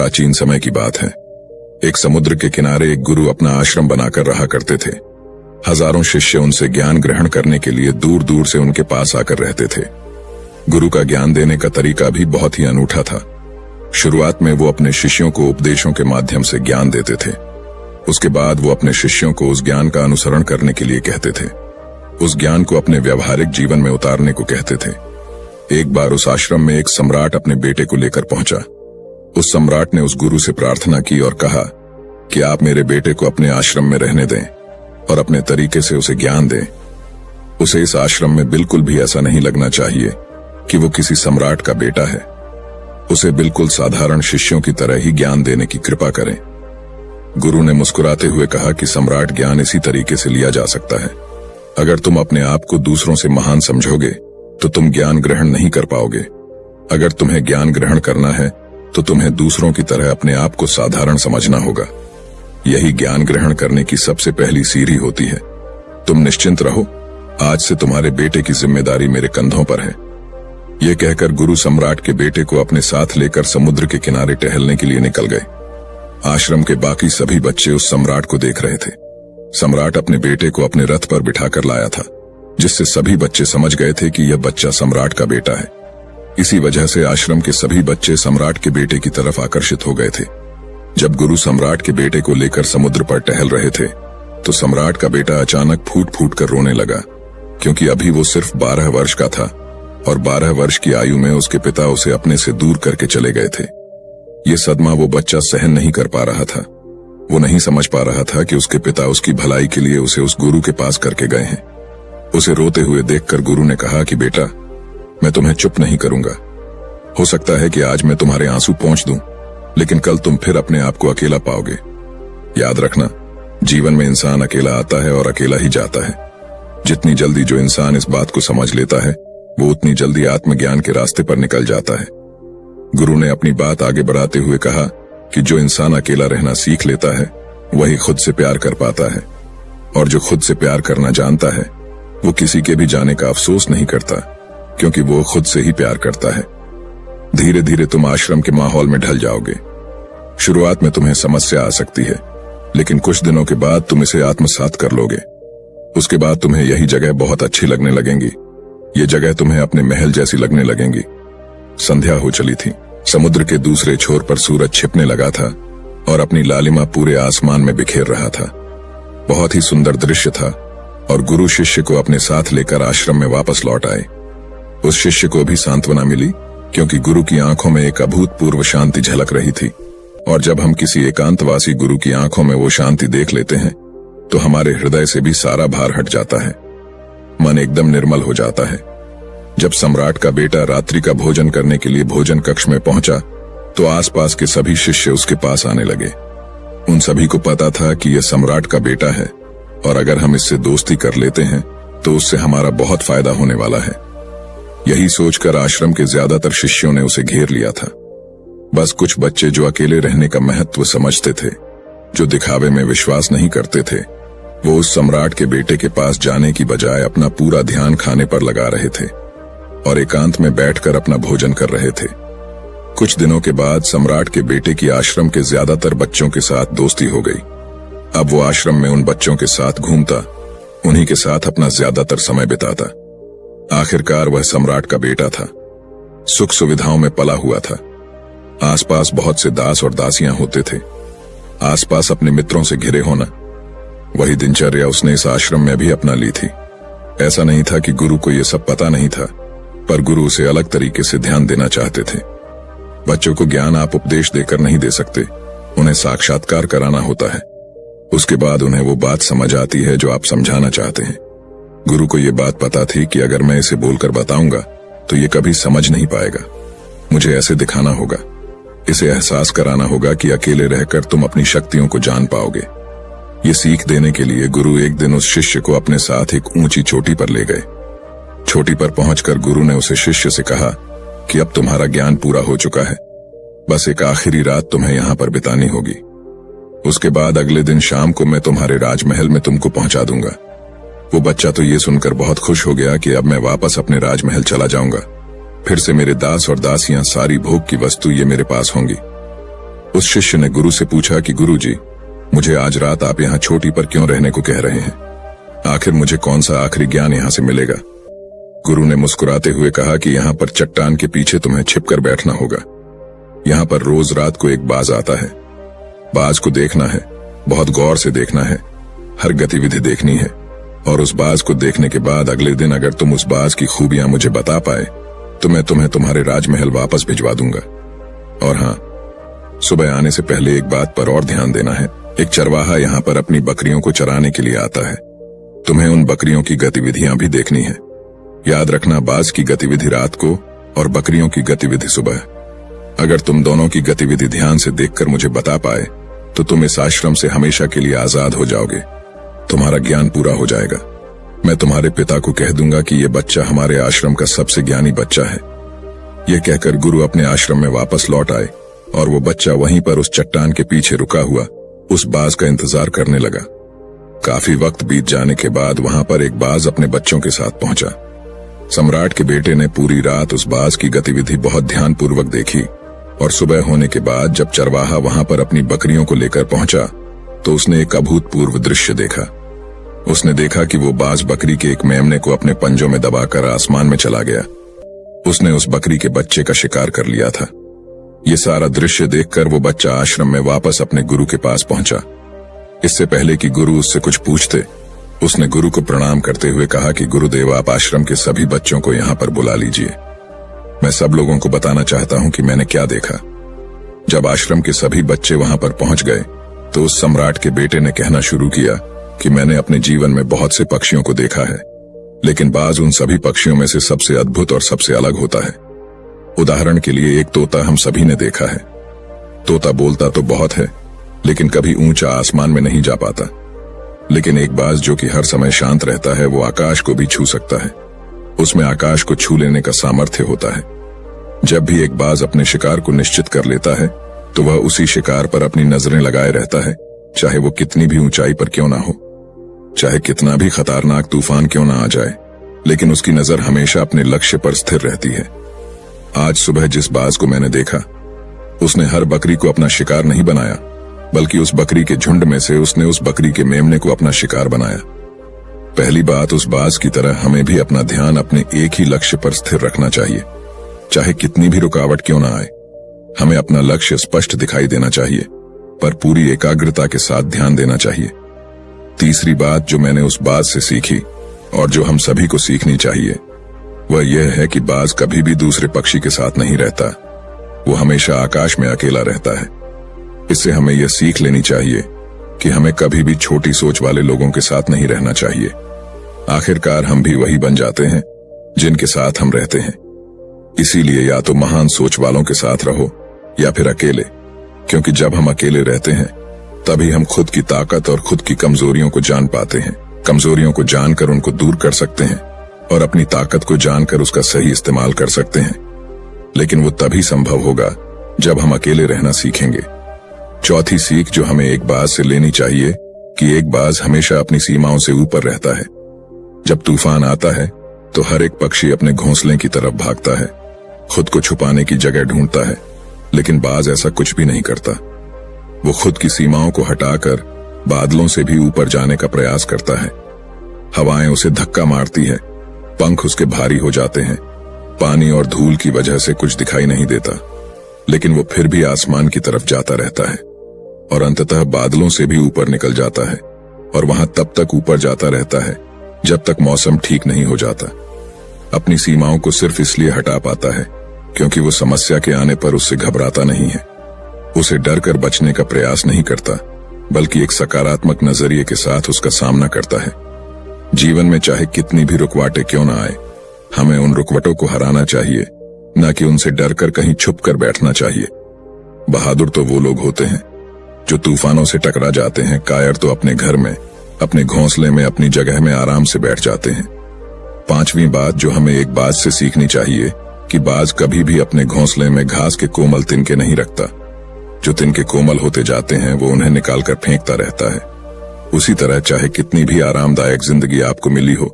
प्राचीन समय की बात है। एक समुद्र के किनारे एक गुरु अपना आश्रम बनाकर रहा करते थे। हजारों शिष्य उनसे ज्ञान ग्रहण करने के लिए दूर दूर से उनके पास आकर रहते थे। गुरु का ज्ञान देने का तरीका भी बहुत ही अनूठा था। शुरुआत में वो अपने शिष्यों को उपदेशों के माध्यम से ज्ञान देते थे। उसके बाद वो अपने शिष्यों को उस ज्ञान का अनुसरण करने के लिए कहते थे, उस ज्ञान को अपने व्यावहारिक जीवन में उतारने को कहते थे। एक बार उस आश्रम में एक सम्राट अपने बेटे को लेकर पहुंचा। उस सम्राट ने उस गुरु से प्रार्थना की और कहा कि आप मेरे बेटे को अपने आश्रम में रहने दें और अपने तरीके से उसे ज्ञान दें। उसे इस आश्रम में बिल्कुल भी ऐसा नहीं लगना चाहिए कि वो किसी सम्राट का बेटा है। उसे बिल्कुल साधारण शिष्यों की तरह ही ज्ञान देने की कृपा करें। गुरु ने मुस्कुराते हुए कहा कि सम्राट ज्ञान इसी तरीके से लिया जा सकता है। अगर तुम अपने आप को दूसरों से महान समझोगे तो तुम ज्ञान ग्रहण नहीं कर पाओगे। अगर तुम्हें ज्ञान ग्रहण करना है तो तुम्हें दूसरों की तरह अपने आप को साधारण समझना होगा। यही ज्ञान ग्रहण करने की सबसे पहली सीढ़ी होती है। तुम निश्चिंत रहो, आज से तुम्हारे बेटे की जिम्मेदारी मेरे कंधों पर है। यह कहकर गुरु सम्राट के बेटे को अपने साथ लेकर समुद्र के किनारे टहलने के लिए निकल गए। आश्रम के बाकी सभी बच्चे उस सम्राट को देख रहे थे। सम्राट अपने बेटे को अपने रथ पर बिठाकर लाया था, जिससे सभी बच्चे समझ गए थे कि यह बच्चा सम्राट का बेटा है। इसी वजह से आश्रम के सभी बच्चे सम्राट के बेटे की तरफ आकर्षित हो गए थे। जब गुरु सम्राट के बेटे को लेकर समुद्र पर टहल रहे थे तो सम्राट का बेटा अचानक फूट फूट कर रोने लगा, क्योंकि अभी वो सिर्फ 12 वर्ष का था और 12 वर्ष की आयु में उसके पिता उसे अपने से दूर करके चले गए थे। ये सदमा वो बच्चा सहन नहीं कर पा रहा था। वो नहीं समझ पा रहा था कि उसके पिता उसकी भलाई के लिए उसे उस गुरु के पास करके गए हैं। उसे रोते हुए देखकर गुरु ने कहा कि बेटा, मैं तुम्हें चुप नहीं करूंगा। हो सकता है कि आज मैं तुम्हारे आंसू पोंछ दूं, लेकिन कल तुम फिर अपने आप को अकेला पाओगे। याद रखना, जीवन में इंसान अकेला आता है और अकेला ही जाता है। जितनी जल्दी जो इंसान इस बात को समझ लेता है, वो उतनी जल्दी आत्मज्ञान के रास्ते पर निकल जाता है। गुरु ने अपनी बात आगे बढ़ाते हुए कहा कि जो इंसान अकेला रहना सीख लेता है वही खुद से प्यार कर पाता है, और जो खुद से प्यार करना जानता है वो किसी के भी जाने का अफसोस नहीं करता, क्योंकि वो खुद से ही प्यार करता है। धीरे धीरे तुम आश्रम के माहौल में ढल जाओगे। शुरुआत में तुम्हें समस्या आ सकती है, लेकिन कुछ दिनों के बाद तुम इसे आत्मसात कर लोगे। उसके बाद तुम्हें यही जगह बहुत अच्छी लगने लगेंगी। ये जगह तुम्हें अपने महल जैसी लगने लगेंगी। संध्या हो चली थी। समुद्र के दूसरे छोर पर सूरज छिपने लगा था और अपनी लालिमा पूरे आसमान में बिखेर रहा था। बहुत ही सुंदर दृश्य था और गुरु शिष्य को अपने साथ लेकर आश्रम में वापस लौट आए। उस शिष्य को भी सांत्वना मिली, क्योंकि गुरु की आंखों में एक अभूतपूर्व शांति झलक रही थी। और जब हम किसी एकांतवासी गुरु की आंखों में वो शांति देख लेते हैं तो हमारे हृदय से भी सारा भार हट जाता है। मन एकदम निर्मल हो जाता है। जब सम्राट का बेटा रात्रि का भोजन करने के लिए भोजन कक्ष में पहुंचा तो आसपास के सभी शिष्य उसके पास आने लगे। उन सभी को पता था कि यह सम्राट का बेटा है और अगर हम इससे दोस्ती कर लेते हैं तो उससे हमारा बहुत फायदा होने वाला है। यही सोचकर आश्रम के ज्यादातर शिष्यों ने उसे घेर लिया था। बस कुछ बच्चे जो अकेले रहने का महत्व समझते थे, जो दिखावे में विश्वास नहीं करते थे, वो उस सम्राट के बेटे के पास जाने की बजाय अपना पूरा ध्यान खाने पर लगा रहे थे और एकांत में बैठकर अपना भोजन कर रहे थे। कुछ दिनों के बाद सम्राट के बेटे की आश्रम के ज्यादातर बच्चों के साथ दोस्ती हो गई। अब वो आश्रम में उन बच्चों के साथ घूमता, उन्हीं के साथ अपना ज्यादातर समय बिताता। आखिरकार वह सम्राट का बेटा था। सुख सुविधाओं में पला हुआ था। आसपास बहुत से दास और दासियां होते थे। आसपास अपने मित्रों से घिरे होना, वही दिनचर्या उसने इस आश्रम में भी अपना ली थी। ऐसा नहीं था कि गुरु को यह सब पता नहीं था, पर गुरु उसे अलग तरीके से ध्यान देना चाहते थे। बच्चों को ज्ञान आप उपदेश देकर नहीं दे सकते, उन्हें साक्षात्कार कराना होता है। उसके बाद उन्हें वो बात समझ आती है जो आप समझाना चाहते हैं। गुरु को ये बात पता थी कि अगर मैं इसे बोलकर बताऊंगा तो ये कभी समझ नहीं पाएगा। मुझे ऐसे दिखाना होगा, इसे एहसास कराना होगा कि अकेले रहकर तुम अपनी शक्तियों को जान पाओगे। ये सीख देने के लिए गुरु एक दिन उस शिष्य को अपने साथ एक ऊंची चोटी पर ले गए। चोटी पर पहुंचकर गुरु ने उसे शिष्य से कहा कि अब तुम्हारा ज्ञान पूरा हो चुका है, बस एक आखिरी रात तुम्हें यहाँ पर बितानी होगी। उसके बाद अगले दिन शाम को मैं तुम्हारे राजमहल में तुमको पहुंचा दूंगा। वो बच्चा तो ये सुनकर बहुत खुश हो गया कि अब मैं वापस अपने राजमहल चला जाऊंगा। फिर से मेरे दास और दासियां, सारी भोग की वस्तु ये मेरे पास होंगी। उस शिष्य ने गुरु से पूछा कि गुरुजी, मुझे आज रात आप यहाँ चोटी पर क्यों रहने को कह रहे हैं? आखिर मुझे कौन सा आखिरी ज्ञान यहाँ से मिलेगा? गुरु ने मुस्कुराते हुए कहा कि यहाँ पर चट्टान के पीछे तुम्हें छिपकर बैठना होगा। यहाँ पर रोज रात को एक बाज आता है। बाज को देखना है, बहुत गौर से देखना है, हर गतिविधि देखनी है, और उस बाज को देखने के बाद अगले दिन अगर तुम उस बाज की खूबियां मुझे बता पाए तो मैं तुम्हें तुम्हारे राजमहल वापस भिजवा दूंगा। और हाँ, सुबह आने से पहले एक बात पर और ध्यान देना है। एक चरवाहा यहाँ पर अपनी बकरियों को चराने के लिए आता है। तुम्हें उन बकरियों की गतिविधियां भी देखनी है। याद रखना, बाज की गतिविधि रात को और बकरियों की गतिविधि सुबह। अगर तुम दोनों की गतिविधि ध्यान से देखकर मुझे बता पाए तो तुम इस आश्रम से हमेशा के लिए आजाद हो जाओगे। तुम्हारा ज्ञान पूरा हो जाएगा। मैं तुम्हारे पिता को कह दूंगा कि ये बच्चा हमारे आश्रम का सबसे ज्ञानी बच्चा है। यह कहकर गुरु अपने आश्रम में वापस लौट आए और वो बच्चा वहीं पर उस चट्टान के पीछे रुका हुआ उस बाज का इंतजार करने लगा। काफी वक्त बीत जाने के बाद वहां पर एक बाज अपने बच्चों के साथ पहुंचा। सम्राट के बेटे ने पूरी रात उस बाज की गतिविधि बहुत ध्यानपूर्वक देखी और सुबह होने के बाद जब चरवाहा वहां पर अपनी बकरियों को लेकर पहुंचा तो उसने एक अभूतपूर्व दृश्य देखा। उसने देखा कि वो बाज बकरी के एक मेमने को अपने पंजों में दबाकर आसमान में चला गया। उसने उस बकरी के बच्चे का शिकार कर लिया था। ये सारा दृश्य देखकर वो बच्चा आश्रम में वापस अपने गुरु के पास पहुंचा। इससे पहले कि गुरु उससे कुछ पूछते, उसने गुरु को प्रणाम करते हुए कहा कि गुरुदेव, आप आश्रम के सभी बच्चों को यहाँ पर बुला लीजिए। मैं सब लोगों को बताना चाहता हूँ कि मैंने क्या देखा। जब आश्रम के सभी बच्चे वहां पर पहुंच गए तो उस सम्राट के बेटे ने कहना शुरू किया कि मैंने अपने जीवन में बहुत से पक्षियों को देखा है, लेकिन बाज उन सभी पक्षियों में से सबसे अद्भुत और सबसे अलग होता है। उदाहरण के लिए एक तोता हम सभी ने देखा है। तोता बोलता तो बहुत है, लेकिन कभी ऊंचा आसमान में नहीं जा पाता। लेकिन एक बाज जो कि हर समय शांत रहता है, वो आकाश को भी छू सकता है। उसमें आकाश को छू लेने का सामर्थ्य होता है। जब भी एक बाज अपने शिकार को निश्चित कर लेता है तो वह उसी शिकार पर अपनी नजरें लगाए रहता है, चाहे वो कितनी भी ऊंचाई पर क्यों ना हो, चाहे कितना भी खतरनाक तूफान क्यों ना आ जाए, लेकिन उसकी नजर हमेशा अपने लक्ष्य पर स्थिर रहती है। आज सुबह जिस बाज को मैंने देखा, उसने हर बकरी को अपना शिकार नहीं बनाया, बल्कि उस बकरी के झुंड में से उसने उस बकरी के मेमने को अपना शिकार बनाया। पहली बात, उस बाज की तरह हमें भी अपना ध्यान अपने एक ही लक्ष्य पर स्थिर रखना चाहिए, चाहे कितनी भी रुकावट क्यों ना आए। हमें अपना लक्ष्य स्पष्ट दिखाई देना चाहिए, पर पूरी एकाग्रता के साथ ध्यान देना चाहिए। तीसरी बात जो मैंने उस बाज से सीखी और जो हम सभी को सीखनी चाहिए, वह यह है कि बाज कभी भी दूसरे पक्षी के साथ नहीं रहता। वो हमेशा आकाश में अकेला रहता है। इससे हमें यह सीख लेनी चाहिए कि हमें कभी भी छोटी सोच वाले लोगों के साथ नहीं रहना चाहिए। आखिरकार हम भी वही बन जाते हैं जिनके साथ हम रहते हैं। इसीलिए या तो महान सोच वालों के साथ रहो या फिर अकेले, क्योंकि जब हम अकेले रहते हैं तभी हम खुद की ताकत और खुद की कमजोरियों को जान पाते हैं। कमजोरियों को जानकर उनको दूर कर सकते हैं और अपनी ताकत को जानकर उसका सही इस्तेमाल कर सकते हैं। लेकिन वो तभी संभव होगा जब हम अकेले रहना सीखेंगे। चौथी सीख जो हमें एक बाज से लेनी चाहिए कि एक बाज हमेशा अपनी सीमाओं से ऊपर रहता है। जब तूफान आता है तो हर एक पक्षी अपने घोंसले की तरफ भागता है, खुद को छुपाने की जगह ढूंढता है, लेकिन बाज ऐसा कुछ भी नहीं करता। वो खुद की सीमाओं को हटाकर बादलों से भी ऊपर जाने का प्रयास करता है। हवाएं उसे धक्का मारती है, पंख उसके भारी हो जाते हैं, पानी और धूल की वजह से कुछ दिखाई नहीं देता, लेकिन वो फिर भी आसमान की तरफ जाता रहता है और अंततः बादलों से भी ऊपर निकल जाता है और वहां तब तक ऊपर जाता रहता है जब तक मौसम ठीक नहीं हो जाता। अपनी सीमाओं को सिर्फ इसलिए हटा पाता है क्योंकि वो समस्या के आने पर उससे घबराता नहीं है, उसे डर कर बचने का प्रयास नहीं करता, बल्कि एक सकारात्मक नजरिए के साथ उसका सामना करता है। जीवन में चाहे कितनी भी रुकावटें क्यों ना आए, हमें उन रुकावटों को हराना चाहिए, न कि उनसे डर कर कहीं छुप कर बैठना चाहिए। बहादुर तो वो लोग होते हैं जो तूफानों से टकरा जाते हैं, कायर तो अपने घर में, अपने घोंसले में, अपनी जगह में आराम से बैठ जाते हैं। पांचवी बात जो हमें एक बाज से सीखनी चाहिए कि बाज कभी भी अपने घोंसले में घास के कोमल तिनके नहीं रखता। जो तिनके कोमल होते जाते हैं वो उन्हें निकालकर फेंकता रहता है। उसी तरह चाहे कितनी भी आरामदायक जिंदगी आपको मिली हो,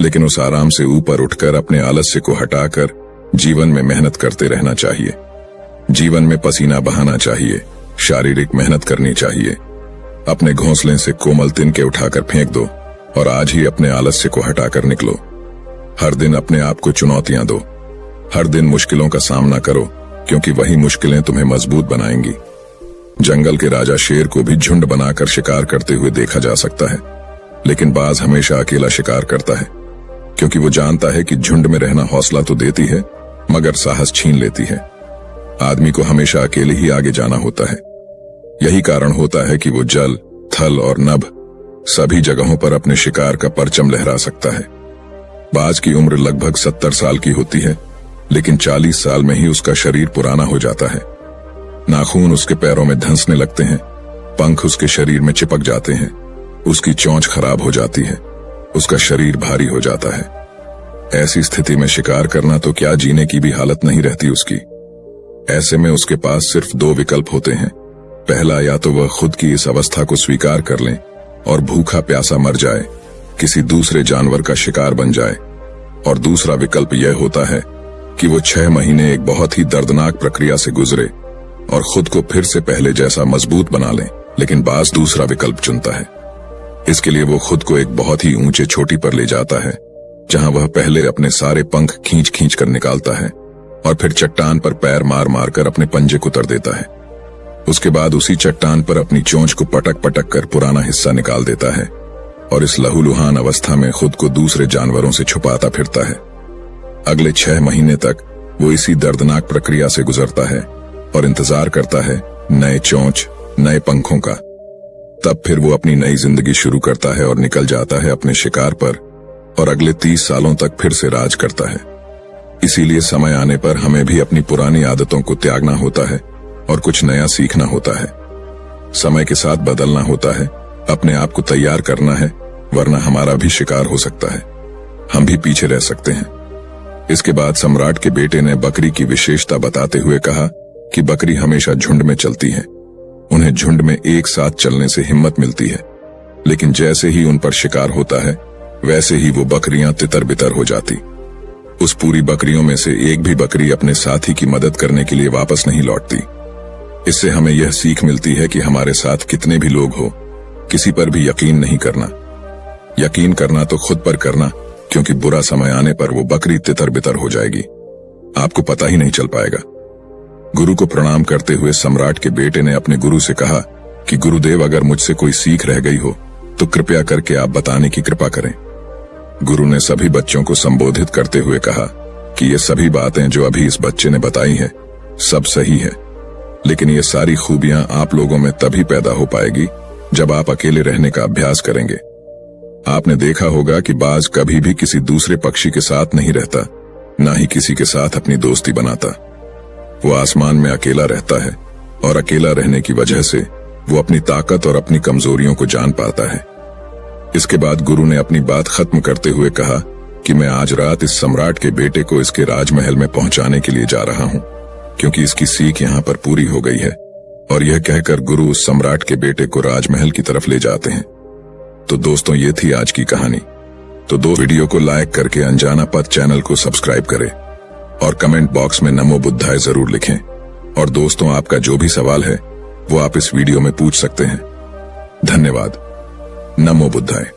लेकिन उस आराम से ऊपर उठकर अपने आलस्य को हटाकर जीवन में मेहनत करते रहना चाहिए। जीवन में पसीना बहाना चाहिए, शारीरिक मेहनत करनी चाहिए। अपने घोंसले से कोमल तिनके उठाकर फेंक दो और आज ही अपने आलस्य को हटाकर निकलो। हर दिन अपने आप को चुनौतियां दो, हर दिन मुश्किलों का सामना करो, क्योंकि वही मुश्किलें तुम्हें मजबूत बनाएंगी। जंगल के राजा शेर को भी झुंड बनाकर शिकार करते हुए देखा जा सकता है, लेकिन बाज हमेशा अकेला शिकार करता है, क्योंकि वो जानता है कि झुंड में रहना हौसला तो देती है मगर साहस छीन लेती है। आदमी को हमेशा अकेले ही आगे जाना होता है। यही कारण होता है कि वो जल, थल और नभ सभी जगहों पर अपने शिकार का परचम लहरा सकता है। बाज की उम्र लगभग 70 साल की होती है, लेकिन 40 साल में ही उसका शरीर पुराना हो जाता है। नाखून उसके पैरों में धंसने लगते हैं, पंख उसके शरीर में चिपक जाते हैं, उसकी चोंच खराब हो जाती है, उसका शरीर भारी हो जाता है। ऐसी स्थिति में शिकार करना तो क्या, जीने की भी हालत नहीं रहती उसकी। ऐसे में उसके पास सिर्फ 2 विकल्प होते हैं। पहला, या तो वह खुद की इस अवस्था को स्वीकार कर लें और भूखा प्यासा मर जाए, किसी दूसरे जानवर का शिकार बन जाए, और दूसरा विकल्प यह होता है कि वो 6 महीने एक बहुत ही दर्दनाक प्रक्रिया से गुजरे और खुद को फिर से पहले जैसा मजबूत बना लें। लेकिन बाज दूसरा विकल्प चुनता है। इसके लिए वो खुद को एक बहुत ही ऊंचे चोटी पर ले जाता है, जहां वह पहले अपने सारे पंख खींच खींच कर निकालता है और फिर चट्टान पर पैर मार मार कर अपने पंजे को तर देता है। उसके बाद उसी चट्टान पर अपनी चोंच को पटक पटक कर पुराना हिस्सा निकाल देता है और इस लहूलुहान अवस्था में खुद को दूसरे जानवरों से छुपाता फिरता है। अगले 6 महीने तक वो इसी दर्दनाक प्रक्रिया से गुजरता है और इंतजार करता है नए चोंच, नए पंखों का। तब फिर वो अपनी नई जिंदगी शुरू करता है और निकल जाता है अपने शिकार पर और अगले 30 सालों तक फिर से राज करता है। इसीलिए समय आने पर हमें भी अपनी पुरानी आदतों को त्यागना होता है और कुछ नया सीखना होता है। समय के साथ बदलना होता है, अपने आप को तैयार करना है, वरना हमारा भी शिकार हो सकता है, हम भी पीछे रह सकते हैं। इसके बाद सम्राट के बेटे ने बकरी की विशेषता बताते हुए कहा कि बकरी हमेशा झुंड में चलती है। उन्हें झुंड में एक साथ चलने से हिम्मत मिलती है, लेकिन जैसे ही उन पर शिकार होता है वैसे ही वो बकरियां तितर बितर हो जाती। उस पूरी बकरियों में से एक भी बकरी अपने साथी की मदद करने के लिए वापस नहीं लौटती। इससे हमें यह सीख मिलती है कि हमारे साथ कितने भी लोग हो, किसी पर भी यकीन नहीं करना। यकीन करना तो खुद पर करना, क्योंकि बुरा समय आने पर वो बकरी तितर बितर हो जाएगी, आपको पता ही नहीं चल पाएगा। गुरु को प्रणाम करते हुए सम्राट के बेटे ने अपने गुरु से कहा कि गुरुदेव, अगर मुझसे कोई सीख रह गई हो तो कृपया करके आप बताने की कृपा करें। गुरु ने सभी बच्चों को संबोधित करते हुए कहा कि ये सभी बातें जो अभी इस बच्चे ने बताई हैं सब सही है, लेकिन ये सारी खूबियां आप लोगों में तभी पैदा हो पाएगी जब आप अकेले रहने का अभ्यास करेंगे। आपने देखा होगा कि बाज कभी भी किसी दूसरे पक्षी के साथ नहीं रहता, ना ही किसी के साथ अपनी दोस्ती बनाता। वो आसमान में अकेला रहता है और अकेला रहने की वजह से वो अपनी ताकत और अपनी कमजोरियों को जान पाता है। इसके बाद गुरु ने अपनी बात खत्म करते हुए कहा कि मैं आज रात इस सम्राट के बेटे को इसके राजमहल में पहुंचाने के लिए जा रहा हूं, क्योंकि इसकी सीख यहां पर पूरी हो गई है। और यह कहकर गुरु उस सम्राट के बेटे को राजमहल की तरफ ले जाते हैं। तो दोस्तों, ये थी आज की कहानी। तो वीडियो को लाइक करके अनजाना पथ चैनल को सब्सक्राइब करें और कमेंट बॉक्स में नमो बुद्धाय जरूर लिखें। और दोस्तों, आपका जो भी सवाल है वो आप इस वीडियो में पूछ सकते हैं। धन्यवाद। नमो बुद्धाय।